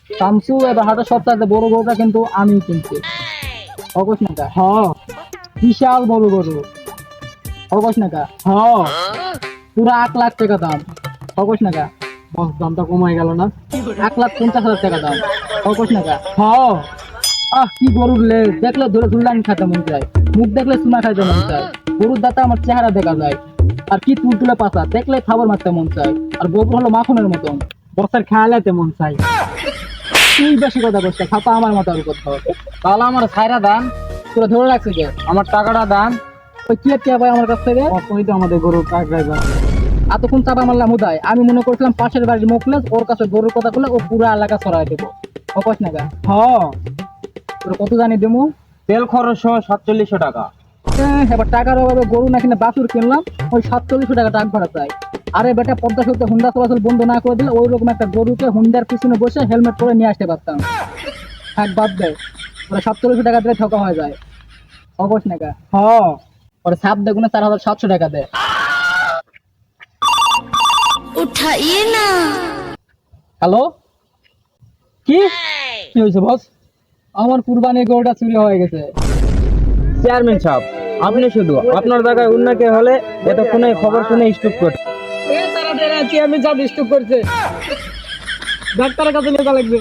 শামসু এবার হাটের সবচাইতে বড় গরুটা কিন্তু আমি কিনছি। অগস নাকা বিশাল বড় গরু। অগস নাকা পুরা 1,00,000 টাকা দাম। অগস নাকা বস দামটা কমাই গেল না? 1,50,000 টাকা দাম। অগস নাকা কি গরুর লেজ দেখলে ধরে ধুলানি খাইতে মন চায়, মুখ দেখলে চুনা খাইতে মন চায়। গরুর দাঁতে আমার চেহারা দেখা যায়, আর কি তুলতুলে পাতা দেখলে খাবার মারতে মন চায়। আর গোবর হলো মাখনের মতন। বস্তার খেয়ালাতে মন চাই। তুই বেশি কথা বলছিস, খাপা আমার মাথার উপর ধর। তাহলে আমার ছাইরা দান, তোরা ধরে রাখছিস যে আমার টাকাটা দান। ওই কি কে ভাই আমার কাছ থেকে অসুই তো আমাদের গরুর ট্রাক ড্রাইভার। এতক্ষণ চাপা মারলাম উদয়। আমি মনে করছিলাম পাশের বাড়ির মোকলেস, ওর কাছে গরুর কথা বলে ও পুরো এলাকা ছড়াই দেবো। অকস নাকা তোর কত জানি দেবো? তেল খরচ 4700 টাকা। এবার টাকার অভাবে গরু না কিনে বাছুর কিনলাম, ওই 4700 টাকা টাকা ভাড়া চাই। আরে বেটা পদ্মা সেতুতে হুন্ডা চলাচল বন্ধ না করে দিলে ওই রকম একটা গরুকে হুন্ডার পিছনে বসে হেলমেট পরে নিয়ে আসতে পারতাম। থাক বাদ দে, ওরা 4700 টাকা দিলে ঠকা হয়ে যায়। অকস নাকা ওরা সাপ দেখুন 4,700 টাকা দেয়। उठाइए ना। হ্যালো, কি কি হয়েছে বস? আমার কুরবানির গরুটা চুরি হয়ে গেছে। চেয়ারম্যান সাহেব, আপনি শুধু আপনার জায়গায় অন্য কে হলে এতক্ষণে খবর শুনে স্টপ করতে। আমি যা ডিস্টার্ব করছে ডাক্তারের কাছে নিয়ে লাগবে।